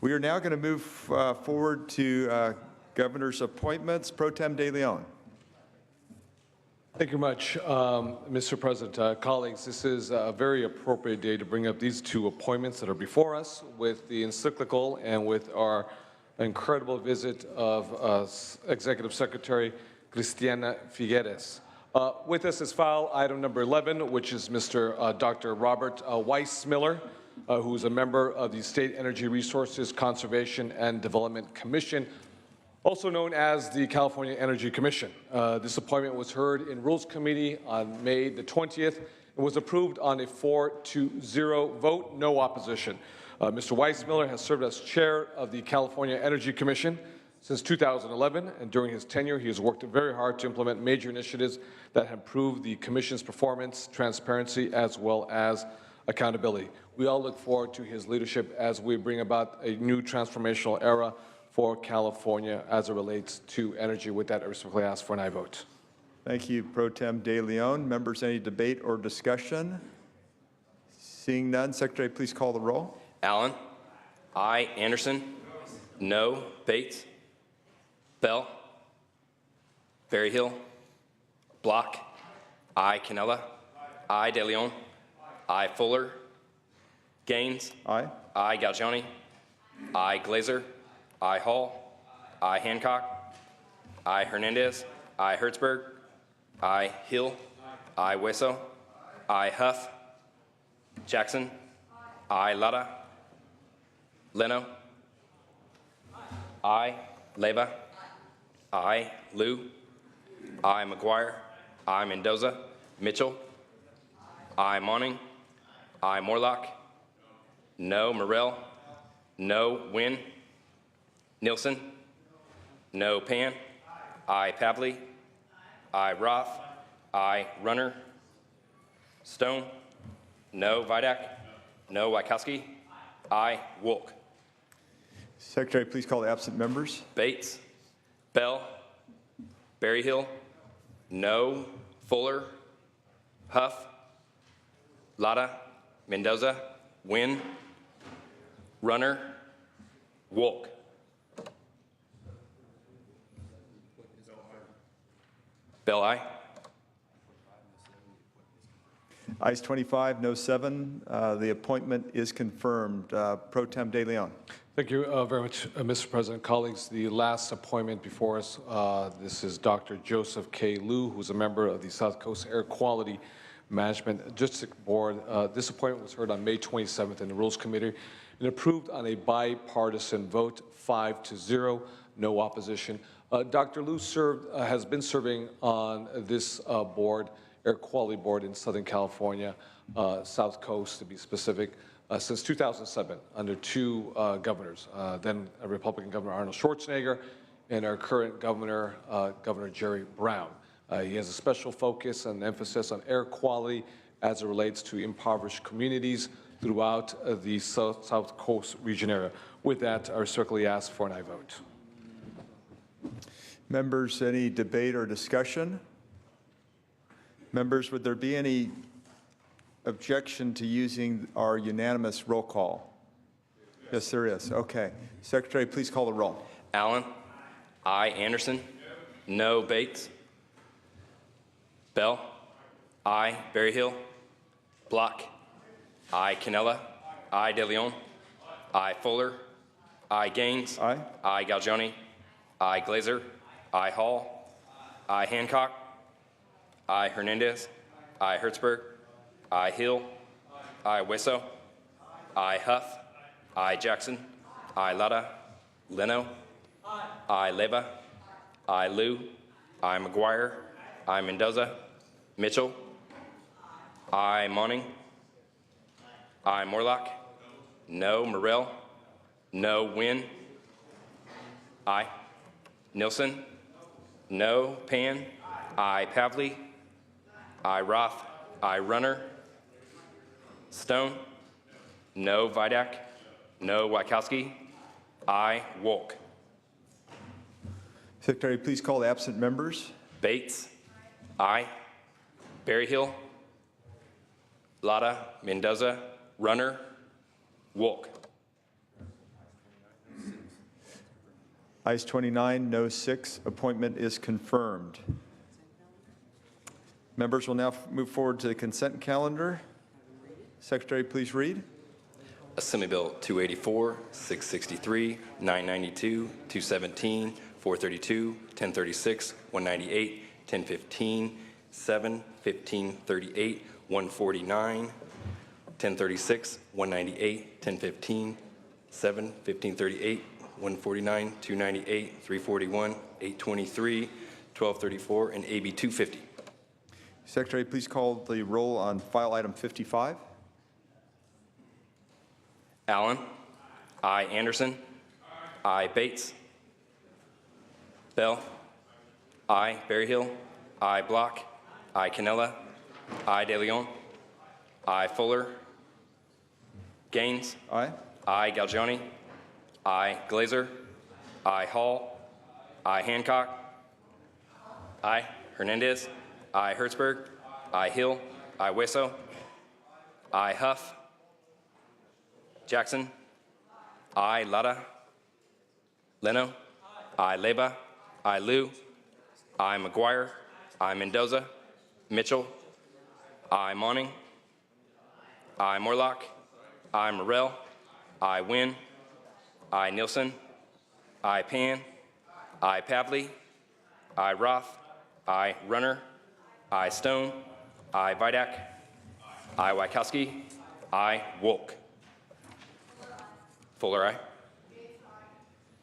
We are now going to move forward to governor's appointments. Pro Tem De Leon. Thank you much, Mr. President. Colleagues, this is a very appropriate day to bring up these two appointments that are before us with the encyclical and with our incredible visit of Executive Secretary Cristiana Figueres. With us is file item number 11, which is Mr. Dr. Robert Weissmiller, who is a member of the State Energy Resources Conservation and Development Commission, also known as the California Energy Commission. This appointment was heard in Rules Committee on May the 20th and was approved on a 4-0 vote, no opposition. Mr. Weissmiller has served as chair of the California Energy Commission since 2011, and during his tenure, he has worked very hard to implement major initiatives that have improved the Commission's performance, transparency, as well as accountability. We all look forward to his leadership as we bring about a new transformational era for California as it relates to energy. With that, I respectfully ask for an aye vote. Thank you, Pro Tem De Leon. Members, any debate or discussion? Seeing none, Secretary, please call the roll. Allen. Aye. Anderson. No. Bates. Bell. Berryhill. Block. Aye. Canella. Aye. De Leon. Aye. Fuller. Gaines. Aye. Aye. Galgiani. Aye. Glazer. Aye. Hall. Aye. Hancock. Aye. Hernandez. Aye. Hertzberg. Aye. Hill. Aye. Hueso. Aye. Huff. Jackson. Aye. Lara. Leno. Aye. Leyva. Aye. Liu. Aye. McGuire. Aye. Mendoza. Mitchell. Aye. Monning. Aye. Morlock. No. Morrell. No. Wynn. Nielsen. No. Pan. Aye. Pavley. Aye. Roth. Aye. Runner. Stone. No. Vidak. No. Wachowski. Aye. Wolk. Secretary, please call the absent members. Bates. Bell. Berryhill. No. Fuller. Huff. Lada. Mendoza. Wynn. Runner. Wolk. Bell, aye. Ayes 25, no 7. The appointment is confirmed. Pro Tem De Leon. Thank you very much, Mr. President. Colleagues, the last appointment before us, this is Dr. Joseph K. Liu, who's a member of the South Coast Air Quality Management District Board. This appointment was heard on May 27th in the Rules Committee and approved on a bipartisan vote, 5-0, no opposition. Dr. Liu has been serving on this board, Air Quality Board in Southern California, South Coast to be specific, since 2007 under two governors, then a Republican Governor Arnold Schwarzenegger and our current governor, Governor Jerry Brown. He has a special focus and emphasis on air quality as it relates to impoverished communities throughout the South Coast region area. With that, I respectfully ask for an aye vote. Members, any debate or discussion? Members, would there be any objection to using our unanimous roll call? Yes, there is. Okay. Secretary, please call the roll. Allen. Aye. Anderson. No. Bates. Bell. Aye. Berryhill. Block. Aye. Canella. Aye. De Leon. Aye. Fuller. Aye. Gaines. Aye. Aye. Galgiani. Aye. Glazer. Aye. Hall. Aye. Hancock. Aye. Hernandez. Aye. Hertzberg. Aye. Hill. Aye. Hueso. Aye. Huff. Aye. Jackson. Aye. Lada. Leno. Aye. Leyva. Aye. Liu. Aye. McGuire. Aye. Mendoza. Mitchell. Aye. Monning. Aye. Morlock. No. Morrell. No. Wynn. Aye. Nielsen. No. Pan. Aye. Pavley. Aye. Roth. Aye. Runner. Stone. No. Vidak. No. Wachowski. Aye. Wolk. Secretary, please call the absent members. Bates. Aye. Berryhill. Lada. Mendoza. Runner. Wolk. Ayes 29, no 6. Appointment is confirmed. Members will now move forward to the consent calendar. Secretary, please read. Assembly Bill 284, 663, 992, 217, 432, 1036, 198, 1015, 7, 1538, 149, 1036, 198, 1015, 7, 1538, 149, 298, 341, 823, 1234, and AB 250. Secretary, please call the roll on file item 55. Allen. I. Anderson. I. Bates. Bell. I. Berryhill. I. Block. I. Canella. I. De Leon. I. Fuller. Gaines. Aye. I. Galgioni. I. Glazer. I. Hall. I. Hancock. I. Hernandez. I. Hertzberg. I. Hill. I. Wesso. I. Huff. Jackson. I. Lada. Leno. I. Leba. I. Liu. I. McGuire. I. Mendoza. Mitchell. I. Monning. I. Morlock. I. Morrell. I. Wynn. I. Nielsen. I. Pan. I. Pavley. I. Roth. I. Runner. I. Stone. I. Vidak. I. Wykowski. I. Wolk. Fuller, aye.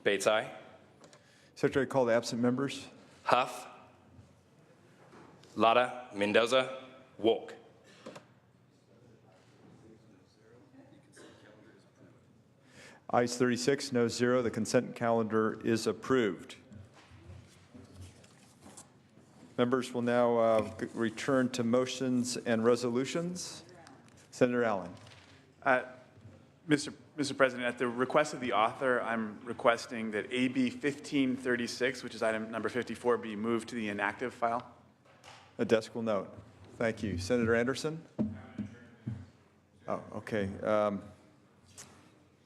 Bates, aye. Secretary, call the absent members. Huff. Lada. Mendoza. Wolk. Ayes 36, no 0. The consent calendar is approved. Members will now return to motions and resolutions. Senator Allen. Mr. President, at the request of the author, I'm requesting that AB 1536, which is item number 54, be moved to the inactive file. A desk will note. Thank you. Senator Anderson? Oh, okay.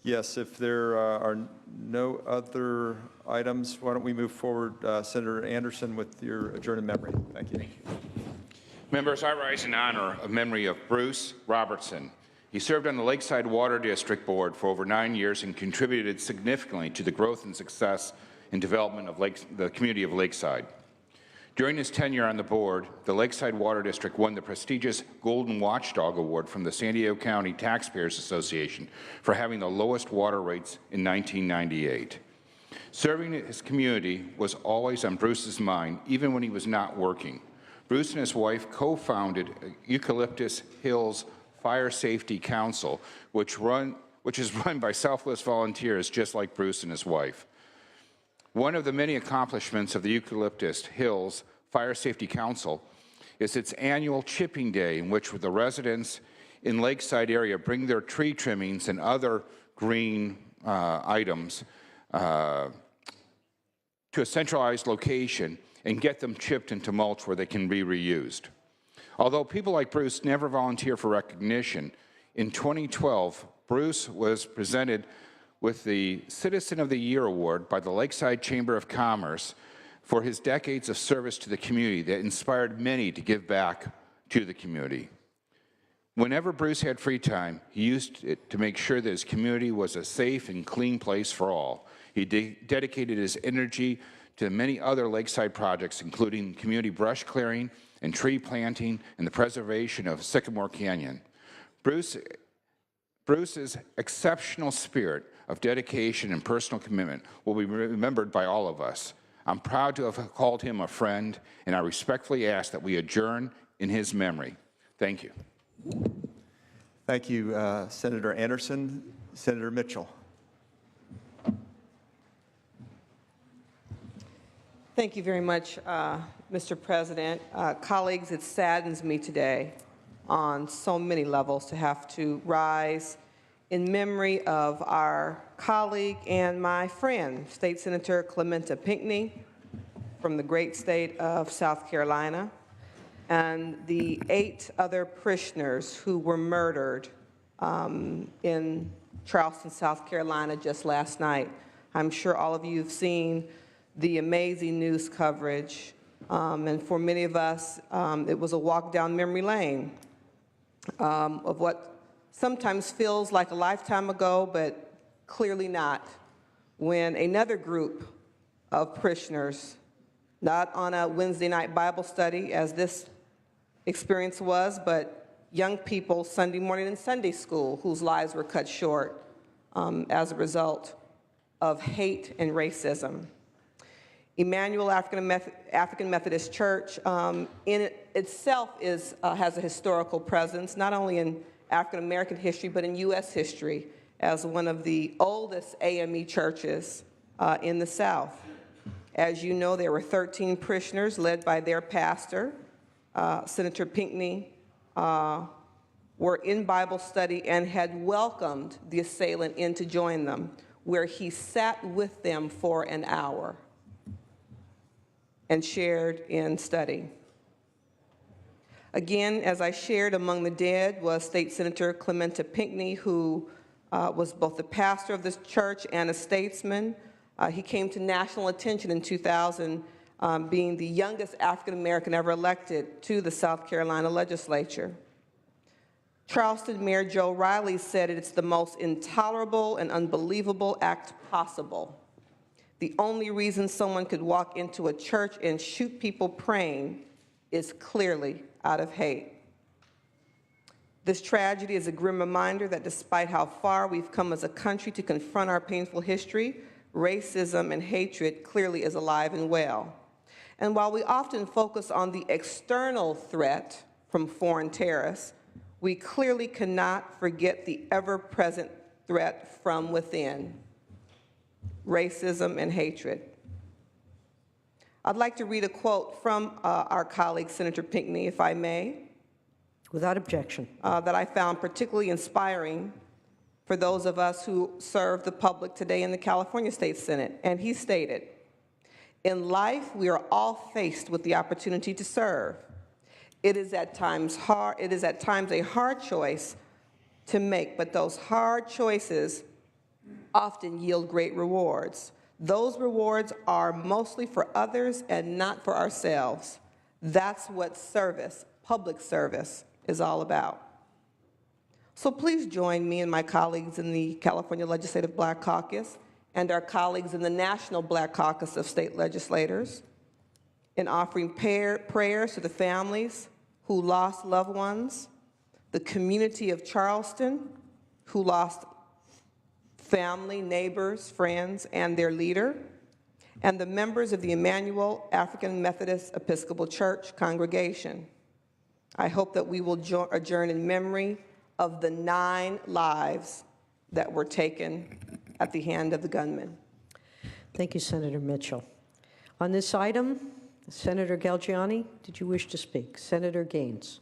Yes, if there are no other items, why don't we move forward, Senator Anderson, with your adjourned memory. Thank you. Members, I rise in honor of memory of Bruce Robertson. He served on the Lakeside Water District Board for over 9 years and contributed significantly to the growth and success and development of the community of Lakeside. During his tenure on the board, the Lakeside Water District won the prestigious Golden Watchdog Award from the San Diego County Taxpayers Association for having the lowest water rates in 1998. Serving his community was always on Bruce's mind, even when he was not working. Bruce and his wife co-founded Eucalyptus Hills Fire Safety Council, which is run by selfless volunteers just like Bruce and his wife. One of the many accomplishments of the Eucalyptus Hills Fire Safety Council is its annual chipping day, in which the residents in Lakeside area bring their tree trimmings and other green items to a centralized location and get them chipped into mulch where they can be reused. Although people like Bruce never volunteer for recognition, in 2012, Bruce was presented with the Citizen of the Year Award by the Lakeside Chamber of Commerce for his decades of service to the community that inspired many to give back to the community. Whenever Bruce had free time, he used it to make sure that his community was a safe and clean place for all. He dedicated his energy to many other lakeside projects, including community brush clearing and tree planting and the preservation of Sycamore Canyon. Bruce's exceptional spirit of dedication and personal commitment will be remembered by all of us. I'm proud to have called him a friend, and I respectfully ask that we adjourn in his memory. Thank you. Thank you, Senator Anderson. Senator Mitchell. Thank you very much, Mr. President. Colleagues, it saddens me today on so many levels to have to rise in memory of our colleague and my friend, State Senator Clementa Pinckney from the great state of South Carolina, and the 8 other parishioners who were murdered in Charleston, South Carolina just last night I'm sure all of you have seen the amazing news coverage, and for many of us, it was a walk down memory lane of what sometimes feels like a lifetime ago, but clearly not, when another group of parishioners, not on a Wednesday night Bible study as this experience was, but young people Sunday morning in Sunday school whose lives were cut short as a result of hate and racism. Emmanuel African Methodist Church in itself has a historical presence, not only in African American history, but in U.S. history, as one of the oldest AME churches in the South. As you know, there were 13 parishioners led by their pastor, Senator Pinckney, were in Bible study and had welcomed the assailant in to join them, where he sat with them for an hour and shared in study. Again, as I shared, among the dead was State Senator Clementa Pinckney, who was both the pastor of this church and a statesman. He came to national attention in 2000, being the youngest African American ever elected to the South Carolina legislature. Charleston Mayor Joe Riley said it's the most intolerable and unbelievable act possible. The only reason someone could walk into a church and shoot people praying is clearly out of hate. This tragedy is a grim reminder that despite how far we've come as a country to confront our painful history, racism and hatred clearly is alive and well. And while we often focus on the external threat from foreign terrorists, we clearly cannot forget the ever-present threat from within: racism and hatred. I'd like to read a quote from our colleague, Senator Pinckney, if I may. Without objection. That I found particularly inspiring for those of us who serve the public today in the California State Senate. And he stated, "In life, we are all faced with the opportunity to serve. It is at times a hard choice to make, but those hard choices often yield great rewards. Those rewards are mostly for others and not for ourselves. That's what service, public service, is all about." So please join me and my colleagues in the California Legislative Black Caucus and our colleagues in the National Black Caucus of State Legislators in offering prayers to the families who lost loved ones, the community of Charleston who lost family, neighbors, friends, and their leader, and the members of the Emmanuel African Methodist Episcopal Church congregation. I hope that we will adjourn in memory of the 9 lives that were taken at the hand of the gunman. Thank you, Senator Mitchell. On this item, Senator Galgiani, did you wish to speak? Senator Gaines.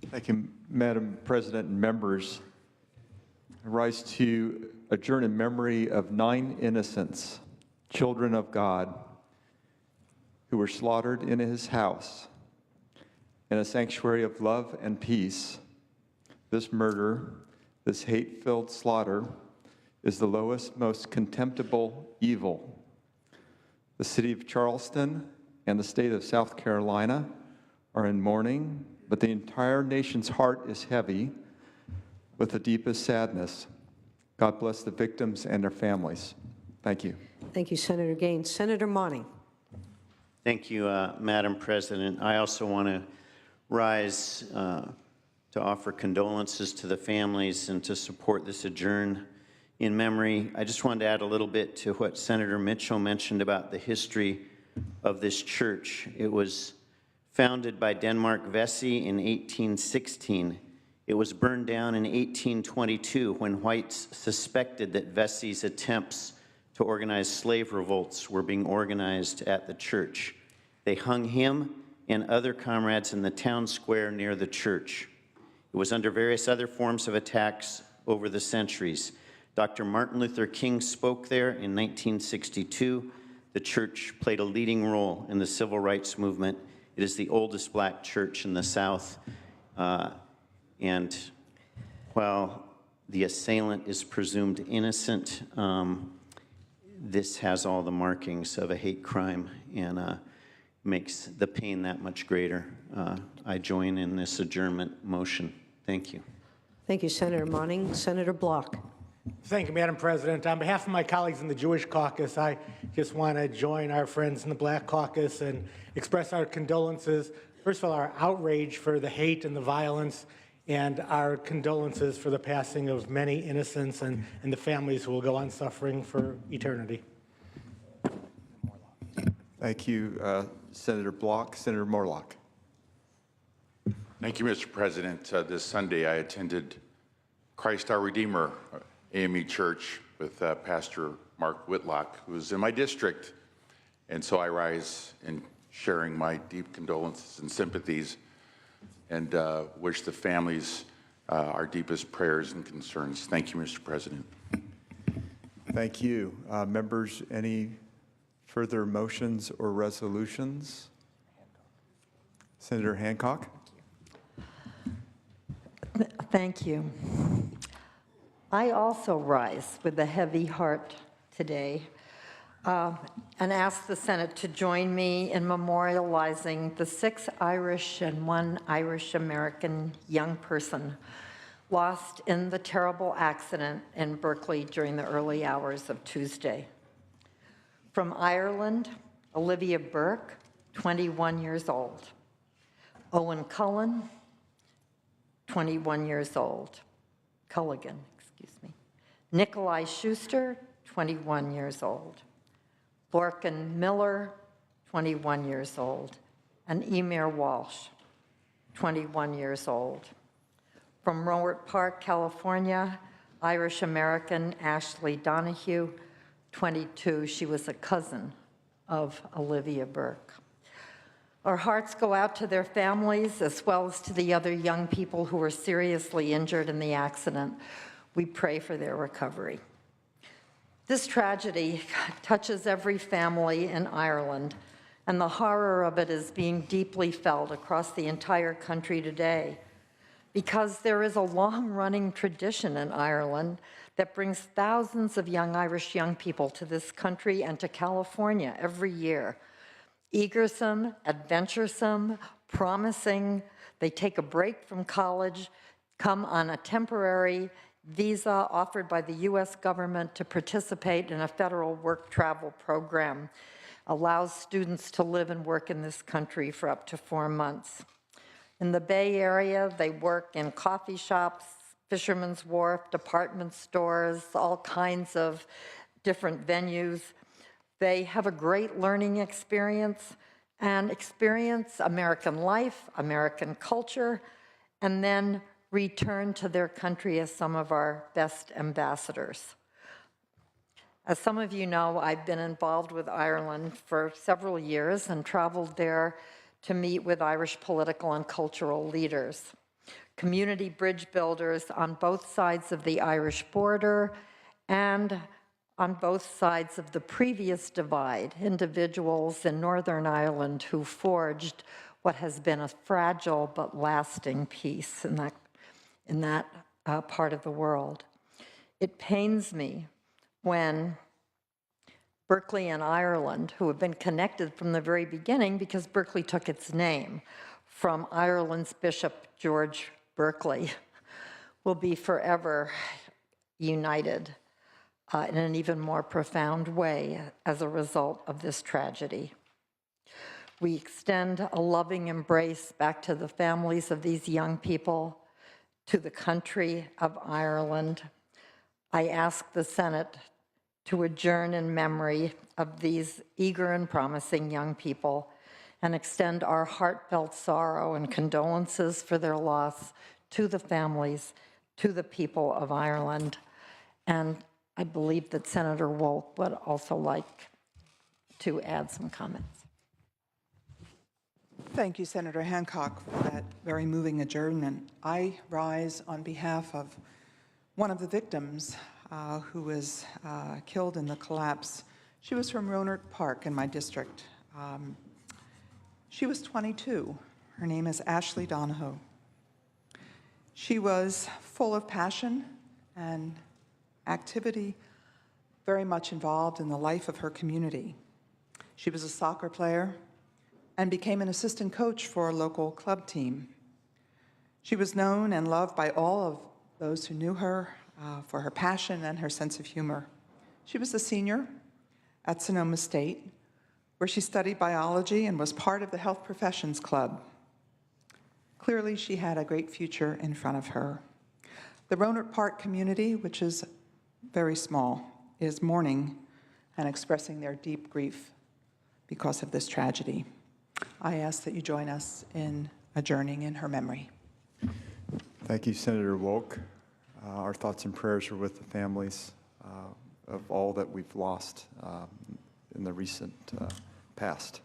Thank you, Madam President and members. I rise to adjourn in memory of 9 innocents, children of God, who were slaughtered in his house in a sanctuary of love and peace. This murder, this hate-filled slaughter, is the lowest, most contemptible evil. The city of Charleston and the state of South Carolina are in mourning, but the entire nation's heart is heavy with the deepest sadness. God bless the victims and their families. Thank you. Thank you, Senator Gaines. Senator Monning. Thank you, Madam President. I also want to rise to offer condolences to the families and to support this adjourn in memory. I just wanted to add a little bit to what Senator Mitchell mentioned about the history of this church. It was founded by Denmark Vesey in 1816. It was burned down in 1822 when whites suspected that Vesey's attempts to organize slave revolts were being organized at the church. They hung him and other comrades in the town square near the church. It was under various other forms of attacks over the centuries. Dr. Martin Luther King spoke there in 1962. The church played a leading role in the civil rights movement. It is the oldest black church in the South. And while The assailant is presumed innocent. This has all the markings of a hate crime and makes the pain that much greater. I join in this adjournment motion. Thank you. Thank you, Senator Monning. Senator Block. Thank you, Madam President. On behalf of my colleagues in the Jewish caucus, I just want to join our friends in the Black caucus and express our condolences. First of all, our outrage for the hate and the violence, and our condolences for the passing of many innocents and the families who will go on suffering for eternity. Thank you, Senator Block. Senator Morlock. Thank you, Mr. President. This Sunday, I attended Christ Our Redeemer AME Church with Pastor Mark Whitlock, who is in my district. And so I rise in sharing my deep condolences and sympathies and wish the families our deepest prayers and concerns. Thank you, Mr. President. Thank you. Members, any further motions or resolutions? Senator Hancock. Thank you. I also rise with a heavy heart today and ask the Senate to join me in memorializing the 6 Irish and 1 Irish-American young person lost in the terrible accident in Berkeley during the early hours of Tuesday. From Ireland, Olivia Burke, 21 years old. Owen Cullen, 21 years old. Culligan, excuse me. Nikolai Schuster, 21 years old. Lorcan Miller, 21 years old. And Emir Walsh, 21 years old. From Rohnert Park, California, Irish-American Ashley Donahue, 22. She was a cousin of Olivia Burke. Our hearts go out to their families as well as to the other young people who were seriously injured in the accident. We pray for their recovery. This tragedy touches every family in Ireland, and the horror of it is being deeply felt across the entire country today, because there is a long-running tradition in Ireland that brings thousands of young Irish young people to this country and to California every year. Eagersome, adventuresome, promising. They take a break from college, come on a temporary visa offered by the U.S. government to participate in a federal work travel program, allows students to live and work in this country for up to 4 months. In the Bay Area, they work in coffee shops, Fisherman's Wharf, department stores, all kinds of different venues. They have a great learning experience and experience American life, American culture, and then return to their country as some of our best ambassadors. As some of you know, I've been involved with Ireland for several years and traveled there to meet with Irish political and cultural leaders, community bridge builders on both sides of the Irish border and on both sides of the previous divide, individuals in Northern Ireland who forged what has been a fragile but lasting peace in that part of the world. It pains me when Berkeley and Ireland, who have been connected from the very beginning because Berkeley took its name from Ireland's Bishop George Berkeley, will be forever united in an even more profound way as a result of this tragedy. We extend a loving embrace back to the families of these young people, to the country of Ireland. I ask the Senate to adjourn in memory of these eager and promising young people and extend our heartfelt sorrow and condolences for their loss to the families, to the people of Ireland. And I believe that Senator Wolk would also like to add some comments. Thank you, Senator Hancock, for that very moving adjournment. I rise on behalf of one of the victims who was killed in the collapse. She was from Rohnert Park in my district. She was 22. Her name is Ashley Donahoe. She was full of passion and activity very much involved in the life of her community. She was a soccer player and became an assistant coach for a local club team. She was known and loved by all of those who knew her for her passion and her sense of humor. She was a senior at Sonoma State, where she studied biology and was part of the Health Professions Club. Clearly, she had a great future in front of her. The Rohnert Park community, which is very small, is mourning and expressing their deep grief because of this tragedy. I ask that you join us in adjourning in her memory. Thank you, Senator Wolk. Our thoughts and prayers are with the families of all that we've lost in the recent past.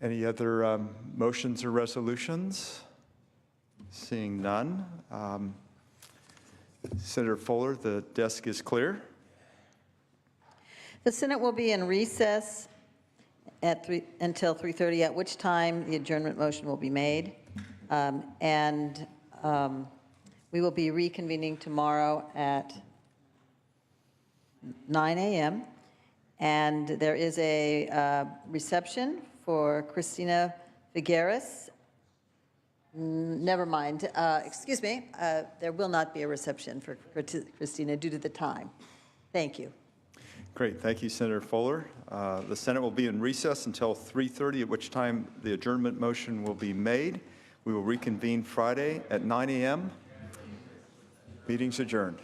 Any other motions or resolutions? Seeing none. Senator Fuller, the desk is clear. The Senate will be in recess until 3:30, at which time the adjournment motion will be made. We will be reconvening tomorrow at 9 a.m. And there is a reception for Christina Figueres. Never mind. Excuse me. There will not be a reception for Christina due to the time. Thank you. Great. Thank you, Senator Fuller. The Senate will be in recess until 3:30, at which time the adjournment motion will be made. We will reconvene Friday at 9 a.m. Meeting's adjourned.